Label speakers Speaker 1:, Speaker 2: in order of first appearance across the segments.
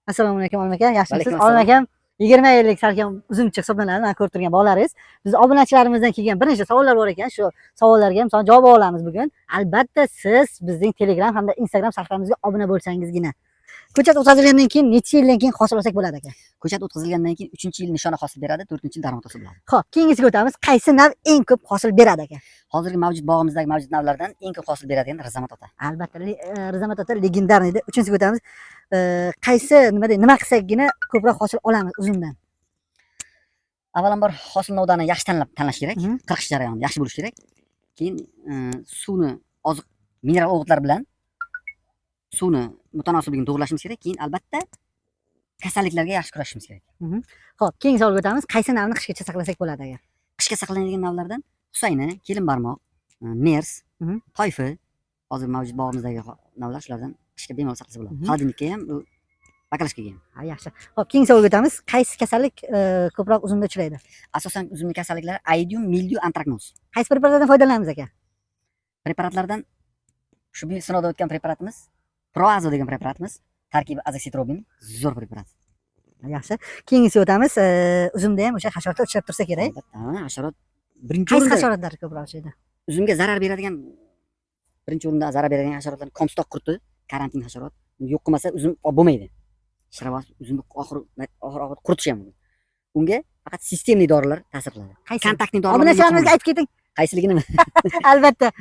Speaker 1: Assalomu alaykum Olma aka, yaxshimisiz?
Speaker 2: Alaykum
Speaker 1: Olma
Speaker 2: assalom.
Speaker 1: akam 20 yillik salkam uzumchi hisoblanadi. Mana ko'rib turgan bolalaringiz. Biz obunachilarimizdan kelgan bir nechta savollar bor ekan. Shu savollarga ham javob olamiz bugun. Albatta siz bizning Telegram hamda Instagram sahifamizga obuna bo'lsangizgina. Ko'chat o'tkazilgandan keyin necha yildan keyin hosil olsak bo'ladi aka?
Speaker 2: Ko'chat o'tkazilgandan keyin 3-yil nishona hosil beradi, 4-yil daromad hosil bo'ladi.
Speaker 1: Xo'p, keyingisiga o'tamiz. Qaysi nav eng ko'p hosil beradi aka?
Speaker 2: Hozirgi bog'imizdagi mavjud navlardan eng ko'p hosil beradigan Rizamat ota.
Speaker 1: Albatta, Rizamat ota legendarniy edi. Uchinchisiga o'tamiz. Qaysi nima qilsakgina ko'proq hosil olamiz uzumdan?
Speaker 2: Avvalambor hosil novdani yaxshi tanlash kerak. Qirqish jarayoni yaxshi bo'lishi kerak. Keyin suvni oziq mineral o'g'itlar bilan suvni mutanosibligini to'g'rilashimiz kerak. Keyin albatta kasalliklarga yaxshi kurashishimiz kerak.
Speaker 1: Xo'p, keyingi savolga o'tamiz. Qaysi navni qishgacha saqlasak bo'ladi aka?
Speaker 2: Qishga saqlanadigan navlardan Husayni, kelin barmoq, Mers, Toyfi, hozir mavjud bog'imizdagi navlar shulardan qishga bemalol saqlasa bo'ladi. Xolodilnikka ham, bu bakalashkaga ham.
Speaker 1: Ha, yaxshi. Xo'p, keyingi savolga o'tamiz. Qaysi kasallik ko'proq uzumda uchraydi?
Speaker 2: Asosan uzumni kasalliklari Aidium, Mildiu, Antraknoz.
Speaker 1: Qaysi preparatlardan foydalanamiz aka?
Speaker 2: Preparatlardan shu bir sinovdan o'tgan preparatimiz Proazo degan preparatimiz, tarkibi azoxitrobin, zo'r preparat.
Speaker 1: Yaxshi. Keyingisiga o'tamiz. Uzumda ham o'sha hasharotlar uchrab tursa kerak.
Speaker 2: Albatta, hasharot birinchi
Speaker 1: Qaysi
Speaker 2: o'rinda
Speaker 1: hasharotlar ko'proq uchraydi?
Speaker 2: uzumga zarar beradigan birinchi o'rinda zarar beradigan hasharotlar Comstock qurti, karantin hasharot. Yo'q qilmasa uzum bo'lmaydi. Shirabas uzumni oxir quritish ham mumkin. Unga faqat sistemli dorilar ta'sir qiladi. Kontaktli dorilar.
Speaker 1: Obunachilarimizga aytib keting.
Speaker 2: Qaysiligini?
Speaker 1: Albatta.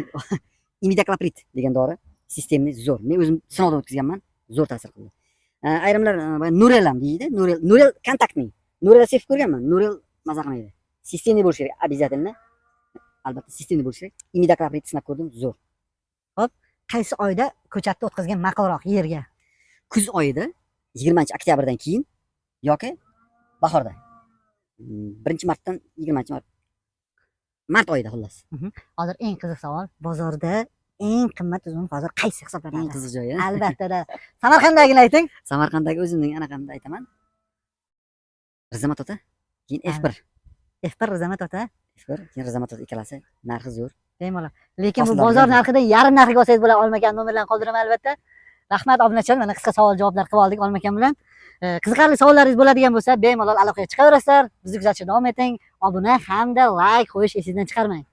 Speaker 2: Imidakloprid degan dori sistemli zo'r. Men o'zim sinovdan o'tkazganman, zo'r ta'sir qildi. Ayrimlar Nurel ham deydi. Nurel kontaktli. Nurel sevib ko'rganman. Nurel maza qilmaydi. Sistemli bo'lishi kerak, обязательно. Albatta sistemli bo'lishi kerak. Imidakloprid sinab ko'rdim, zo'r.
Speaker 1: Hop, qaysi oyda ko'chatni o'tkazgan ma'qulroq yerga?
Speaker 2: Kuz oyida 20-oktyabrdan keyin yoki bahorda. 1-martdan 20-mart oyida xullas.
Speaker 1: Hozir eng qiziq savol. Bozorda eng qimmat uzum hozir qaysi hisoblanadi?
Speaker 2: Eng qiziq joyi.
Speaker 1: Albatta. Samarqanddagini ayting.
Speaker 2: Samarqanddagi o'zimning anaqamni aytaman. Rizamat ota, keyin F1.
Speaker 1: F1 Rizamat ota.
Speaker 2: F1, keyin Rizamat ota ikkalasi narxi zo'r.
Speaker 1: Bemalol. Lekin bu bozor narxidan yarim narxiga olsangiz bo'ladi. Olmagan nomerlarni qoldiraman albatta. Rahmat obunachilar, mana qisqa savol javoblar qilib oldik Olmakan bilan. Qiziqarli savollaringiz bo'ladigan bo'lsa, bemalol aloqaga chiqaverasizlar. Bizni kuzatishda davom eting. Obuna hamda like qo'yish esingizdan chiqarmang.